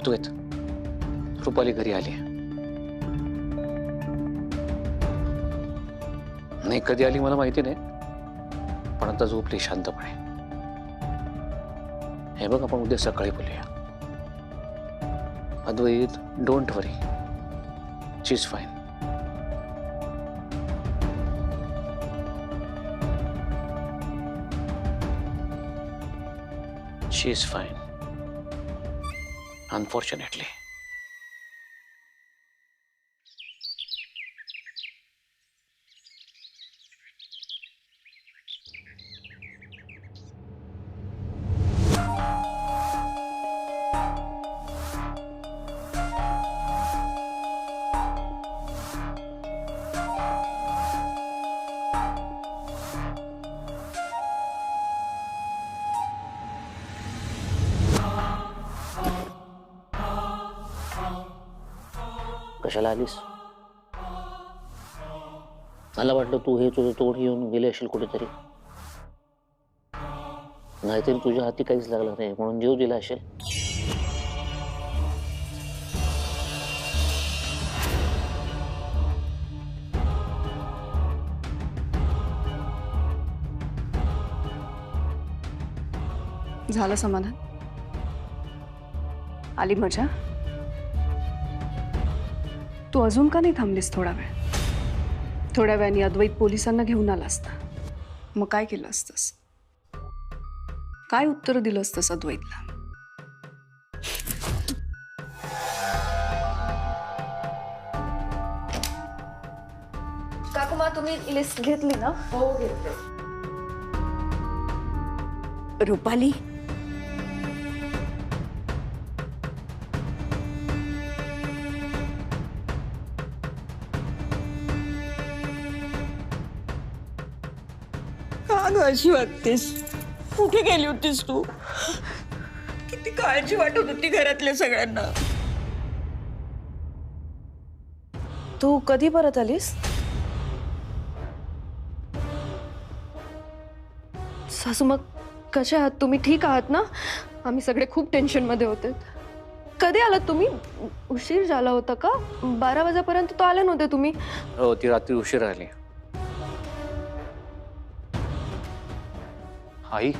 धावतोयत. रुपाली घरी आली नाही, कधी आली मला माहिती नाही, पण आता झोपली शांतपणे. हे बघ, आपण उद्या सकाळी बोलूया. Advait, don't worry, she is fine. She is fine, unfortunately. कशाला आलीस? मला वाटलं तू हे तुझं तोंड घेऊन गेले असेल कुठेतरी, नाहीतरी तुझ्या हाती काहीच लागलं नाही म्हणून जीव दिला असेल. झालं समाधान? आली मजा? तू अजून का नाही थांबलीस थोडा वेळ? थोड्या वेळाने अद्वैत पोलिसांना घेऊन आला असता, मग काय केलं असतंस? काय उत्तर दिलं असतंस अद्वैतला? काकुमा, तुम्ही लिस्ट घेतली ना? हो, घेतली. रुपाली, का अशी वागतेस? कुठे गेली होतीस तू? किती काळजी वाटत होती घरातल्या सगळ्यांना. तू कधी परत आलीस? सासू, मग कशा आहात तुम्ही? ठीक आहात ना? आम्ही सगळे खूप टेन्शन मध्ये होते. कधी आलात तुम्ही? उशीर झाला होता का? 12 वाजेपर्यंत तो आले नव्हते तुम्ही? हो, ती रात्री उशीर आली. आई,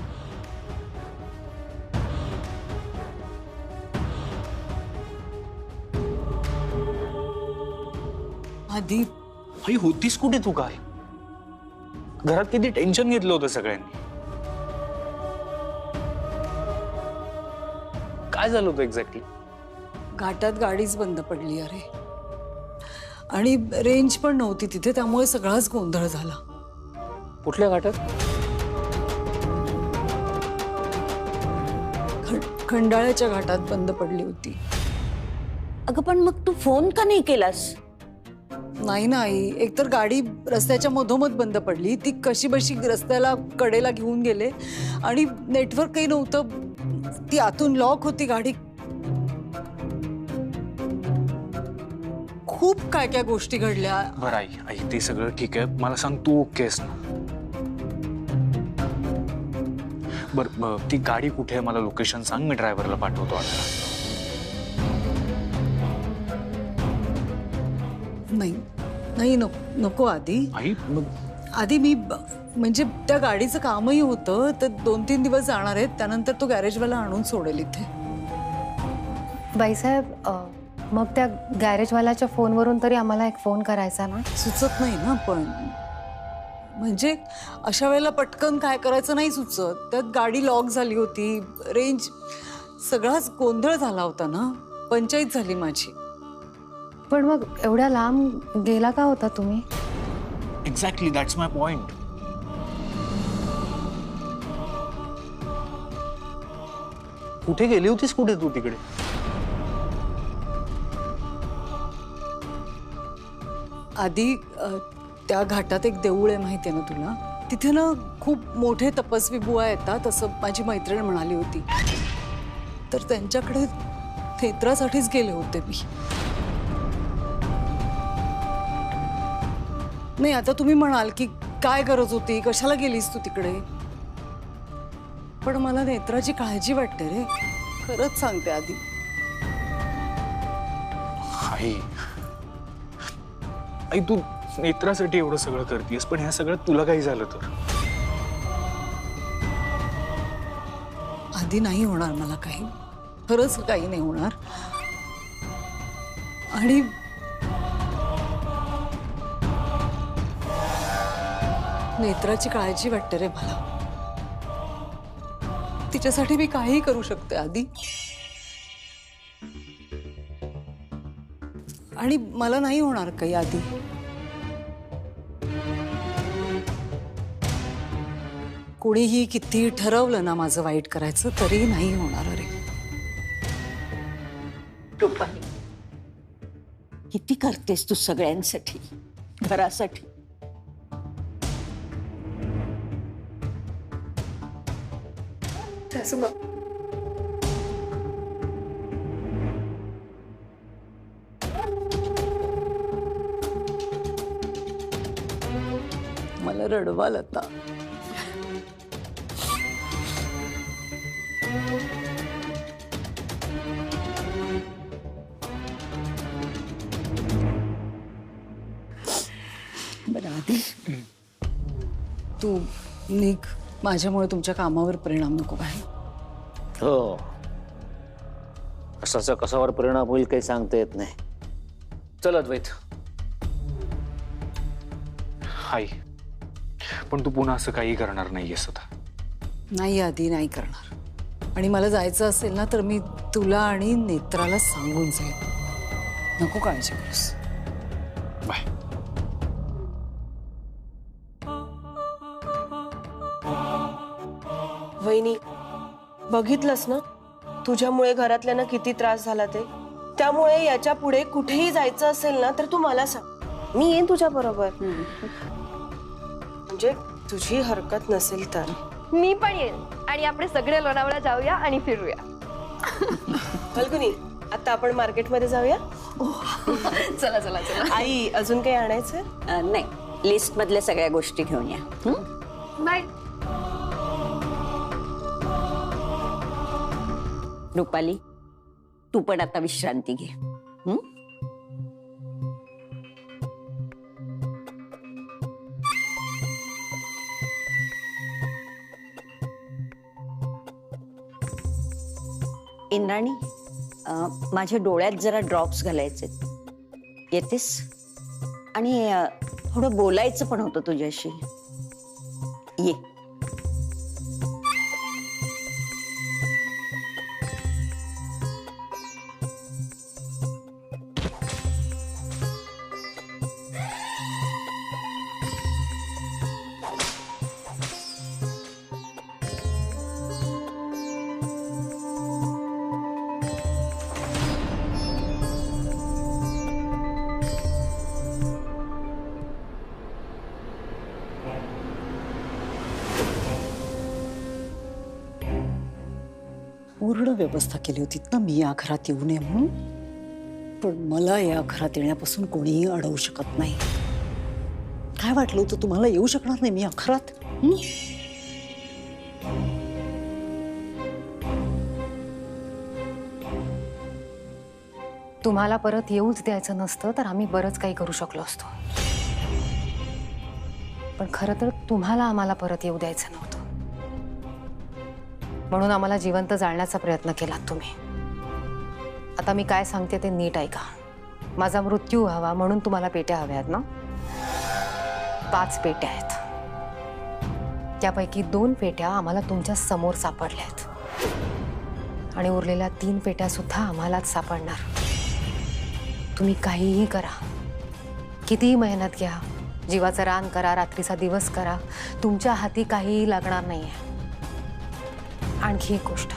आधी आई होतीस कुठे तू? काय घरात किती टेन्शन घेतलं होतं सगळ्यांनी. काय झालं होतं एक्झॅक्टली? घाटात गाडीच बंद पडली अरे, आणि रेंज पण नव्हती तिथे, त्यामुळे सगळाच गोंधळ झाला. कुठल्या घाटात? खंडाळ्याच्या घाटात बंद पडली होती. अगं पण मग तू फोन का नाही केलास? नाही नाही, एकतर गाडी रस्त्याच्या मधोमध बंद पडली, ती कशी बशी रस्त्याला कडेला घेऊन गेले आणि नेटवर्कही नव्हतं, ती आतून लॉक होती गाडी. खूप काय काय गोष्टी घडल्या. बरं आई, आई ते सगळं ठीक आहे, मला सांग तू ओकेस ना? बरं, ती गाडी कुठे आहे? मला लोकेशन सांग, मी ड्रायव्हरला पाठवतो आता. नाही नाही, नको आधी. आई मग आधी मी म्हणजे त्या गाडीचं कामही होतं, तर 2-3 दिवस जाणार आहेत, त्यानंतर तो गॅरेजवाला आणून सोडेल इथे. बाईसाहेब, मग त्या गॅरेजवाल्याच्या फोनवरून तरी आम्हाला एक फोन करायचा ना? सुचत नाही ना, पण म्हणजे अशा वेळेला पटकन काय करायचं नाही सुचत. त्यात गाडी लॉक झाली होती, रेंज, सगळाच गोंधळ झाला होता ना, पंचायत झाली माझी. पण मग एवढ्या लांब गेला का होता तुम्ही? Exactly, that's my point. कुठे गेली होतीस? कुठे तू तिकडे? आधी त्या घाटात एक देऊळ आहे, माहिती आहे ना तुला? तिथे ना खूप मोठे तपस्वी बुवा येतात, असं माझी मैत्रीण म्हणाली होती. तर त्यांच्याकडे नेत्रासाठीच गेले होते मी. नाही, आता तुम्ही म्हणाल की काय गरज होती, कशाला गेलीस तू तिकडे, पण मला नेत्राची काळजी वाटते रे, खरंच सांगते आधी. आई, आई तू नेत्रासाठी एवढं सगळं करतेस, पण ह्या सगळ्यात तुला काही झालं तर? आधी नाही होणार मला काही, खरंच काही नाही होणार. आणि नेत्राची काळजी वाटते रे मला. तिच्यासाठी मी काहीही करू शकते आधी. आणि मला नाही होणार काही आधी. कोणीही किती ठरवलं ना माझं वाईट करायचं तरी नाही होणार. अरे रुपाली, किती करतेस तू सगळ्यांसाठी, घरासाठी. सासूबाई, मला रडवाल आता. बरं आधी तू निघ, माझ्यामुळे तुमच्या कामावर परिणाम नको बाहेर. हो, कसाचा कसावर परिणाम होईल काही सांगता येत नाही. चल अद्वैत. आई, पण तू पुन्हा असं काही करणार नाहीयेस आता. नाही आधी नाही करणार. आणि मला जायचं असेल ना तर मी तुला आणि नेत्राला सांगून जाईल. नको काळजी करूस. बाय. वहिनी, बघितलंस ना तुझ्यामुळे घरातल्यांना किती त्रास झाला ते. त्यामुळे याच्या पुढे कुठेही जायचं असेल ना तर तू मला सांग, मी येईन तुझ्या बरोबर. म्हणजे तुझी हरकत नसेल तर. मी पण येईन आणि आपण सगळे लोणावळा जाऊया आणि फिरूया. फल्गुनी, आता आपण मार्केटमध्ये जाऊया. चला चला चला. आई, अजून काही आणायचं? नाही, लिस्ट मधल्या सगळ्या गोष्टी घेऊन या. बाय. रुपाली, तू पण आता विश्रांती घे. इंद्राणी, माझ्या डोळ्यात जरा ड्रॉप्स घालायचे, येतेस? आणि थोडं बोलायचं पण होतं तुझ्याशी. ये. पूर्ण व्यवस्था केली होती ना मी या घरात येऊ नये म्हणून. पण मला या घरात येण्यापासून कोणीही अडवू शकत नाही. काय वाटलं होतं तुम्हाला येऊ शकणार नाही मी या घरात? तुम्हाला परत येऊच द्यायचं नसतं तर आम्ही बरंच काही करू शकलो असतो. पण खरं तर तुम्हाला आम्हाला परत येऊ द्यायचं नव्हतं, म्हणून आम्हाला जिवंत जाळण्याचा प्रयत्न केलात तुम्ही. आता मी काय सांगते ते नीट ऐका. माझा मृत्यू व्हावा म्हणून तुम्हाला पेट्या हव्या आहेत ना? 5 पेट्या आहेत. त्यापैकी 2 पेट्या आम्हाला तुमच्या समोर सापडल्या आहेत आणि उरलेल्या 3 पेट्या सुद्धा आम्हालाच सापडणार. तुम्ही काहीही करा, कितीही मेहनत घ्या, जीवाचं रान करा, रात्रीचा दिवस करा, तुमच्या हाती काहीही लागणार नाहीये. आणखी एक गोष्ट,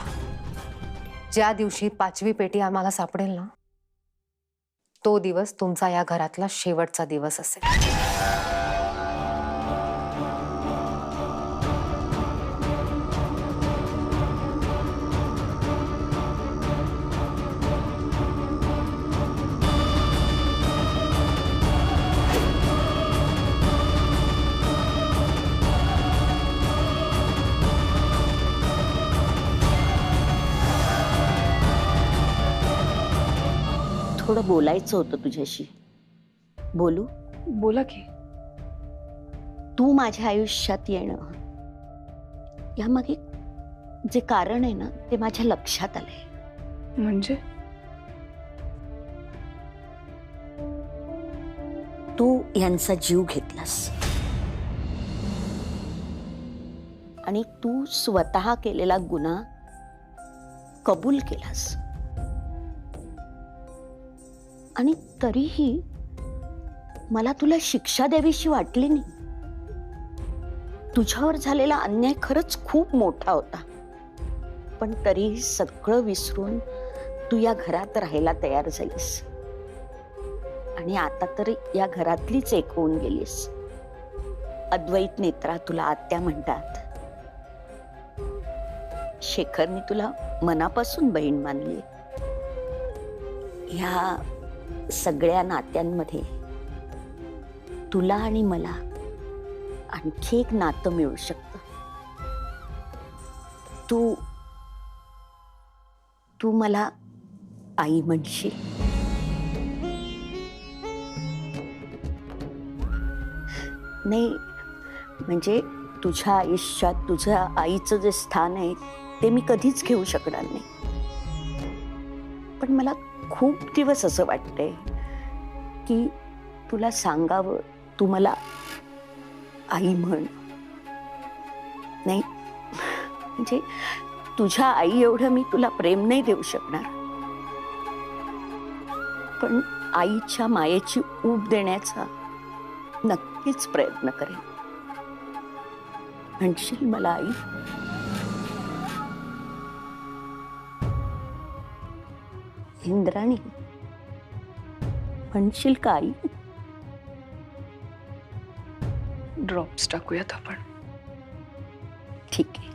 ज्या दिवशी 5वी पेटी आम्हाला सापडेल ना, तो दिवस तुमचा या घरातला शेवटचा दिवस असेल. थोडं बोलायचं होतं तुझ्याशी. बोलू? बोला की. तू माझ्या आयुष्यात येणं यामागे जे कारण आहे ना ते माझ्या लक्षात आलंय. म्हणजे तू यांचा जीव घेतलास आणि तू स्वतः केलेला गुन्हा कबूल केलास आणि तरीही मला तुला शिक्षा द्यावीशी वाटली नाही. तुझ्यावर झालेला अन्याय खरंच खूप मोठा होता, पण तरीही सगळं विसरून तू या घरात राहायला तयार झालीस आणि आता तर या घरातलीच एक होऊन गेलीस. अद्वैत नेत्रा तुला आत्या म्हणतात. शेखरने तुला मनापासून बहीण मानली. ह्या सगळ्या नात्यांमध्ये तुला आणि मला आणखी एक नातं मिळू शकतं. तू मला आई म्हणशील. नाही म्हणजे तुझ्या आयुष्यात तुझ्या आईचं जे स्थान आहे ते मी कधीच घेऊ शकणार नाही, पण मला खूप दिवस असं वाटतंय की तुला सांगावं, तू मला आई म्हण. नाही म्हणजे तुझ्या आई एवढं मी तुला प्रेम नाही देऊ शकणार, पण आईच्या मायेची ऊब देण्याचा नक्कीच प्रयत्न करेन. म्हणशील मला आई? इंद्राणी म्हणशील का आई? ड्रॉप्स टाकूयात आपण. ठीक आहे.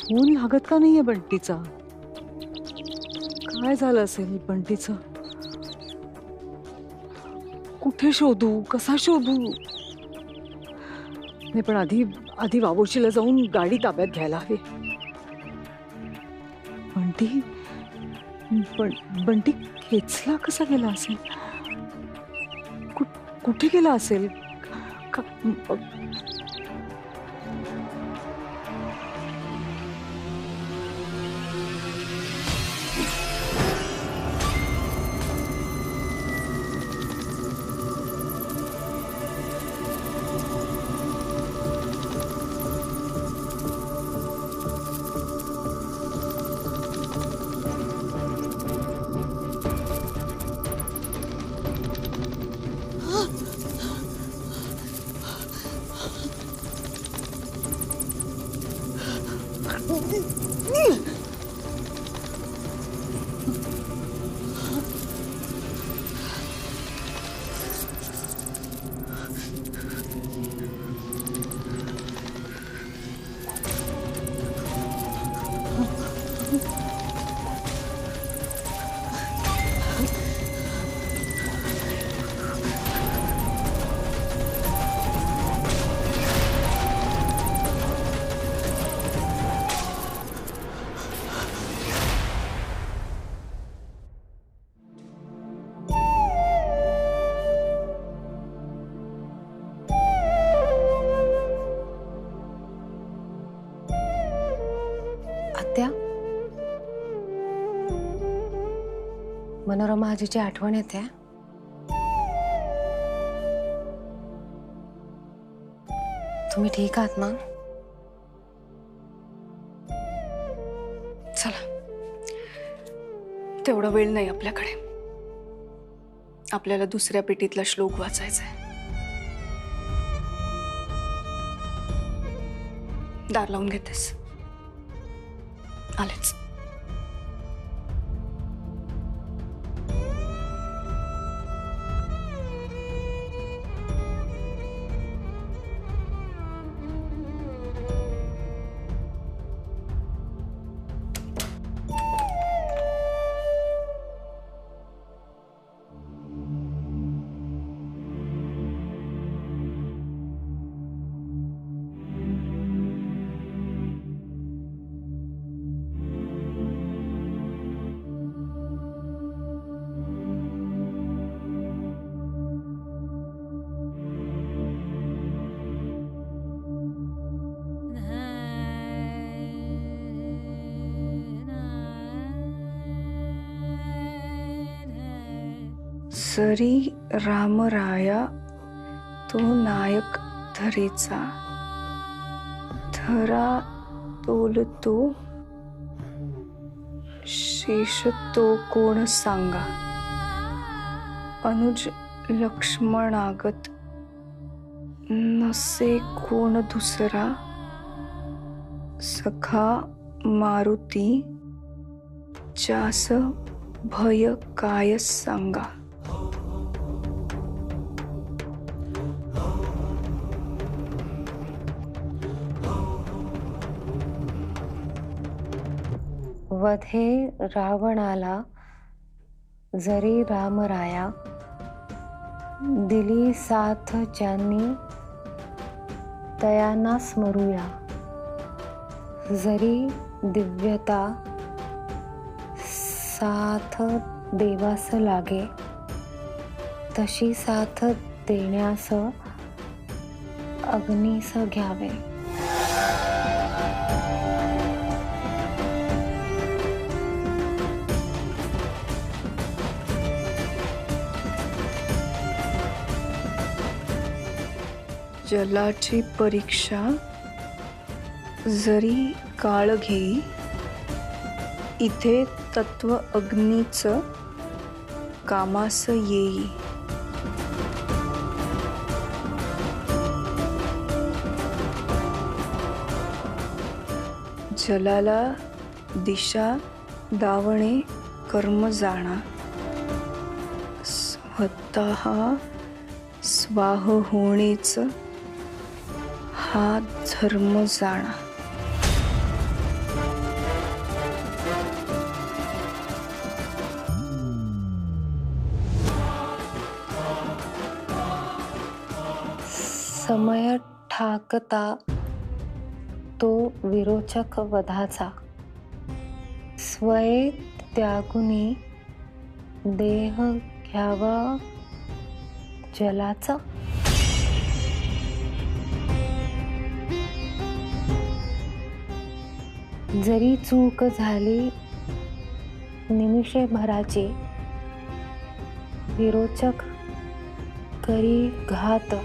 फोन लागत का नाहीये बंटीचा? काय झालं असेल बंटीचं? कुठे शोधू, कसा शोधू? नाही पण आधी बाबूशीला जाऊन गाडी ताब्यात घ्यायला हवी. बंटी खेचला कसा गेला असेल? कुठे गेला असेल? आत्या, मनोरमा आजीची आठवण येते. तुम्ही ठीक आहात ना? चला, तेवढा वेळ नाही आपल्याकडे. आपल्याला दुसऱ्या पेटीतला श्लोक वाचायचा आहे. दार लावून घेतेस? आलेच. जरी रामराया तो नायक धरेचा, धरा तोलतो शेष तो कोण सांगा. अनुज लक्ष्मणागत नसे कोण दुसरा, सखा मारुती जास भय काय सांगा. वधे रावणाला जरी रामराया, दिली साथ ज्यांनी तयाना स्मरूया. जरी दिव्यता साथ देवास लागे, तशी साथ देण्यास अग्नीस घ्यावे. जलाची परीक्षा जरी काळ घेई, इथे तत्व अग्नीच कामास येई. जलाला दिशा दावणे कर्म जाणा, स्वतः स्वाह होणेच हा धर्म जाणा. समय ठाकता तो विरोचक वधाचा, स्वये त्यागुनी देह घ्यावा जलाचा. जरी चूक झाली निमिषेभराची, विरोचक करी घात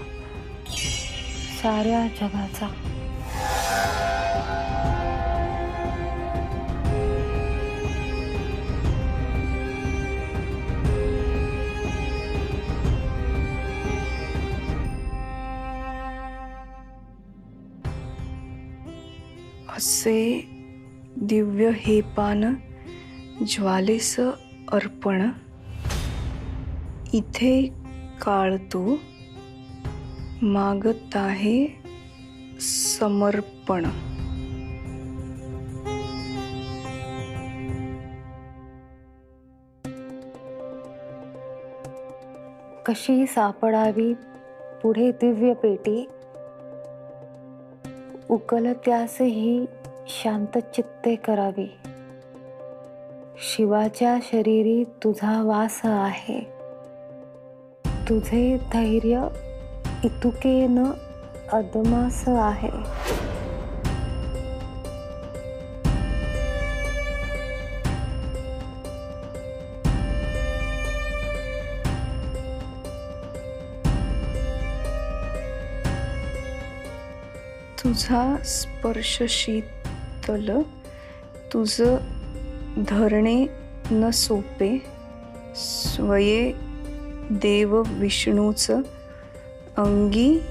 साऱ्या जगाचा. असे दिव्य हे पान ज्वालेस अर्पण, इथे काळतो मागत आहे समर्पण. कशी सापडावी पुढे दिव्य पेटी, उकलत्यासही शांत चित्ते करावी. शिवाच्या शरीरी तुझा वास आहे, तुझे धैर्य इतुकेन अदमास आहे. तुझा स्पर्श शीतल, तुझ धरणे न सोपे. स्वये देव विष्णूचं अंगी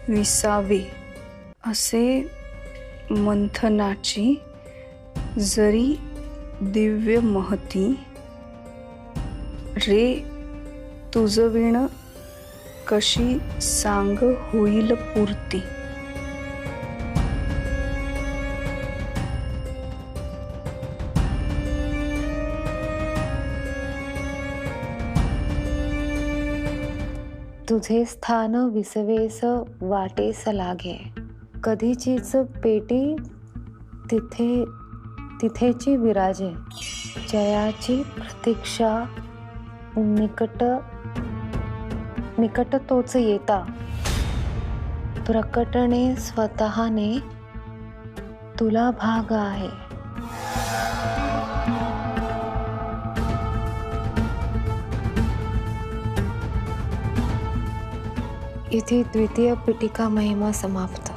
विसावे असे मंथनाची जरी दिव्य महती रे तुझविण कशी सांग होईल पूर्ती. तुझे स्थान विसवेस वाटेस लागे, कधीचीच पेटी तिथे तिथेची विराजे, जयाची प्रतीक्षा निकट तोच येता, प्रकटणे स्वतःने तुला भाग आहे. इथे द्वितीय पीठिका महिमा समाप्त.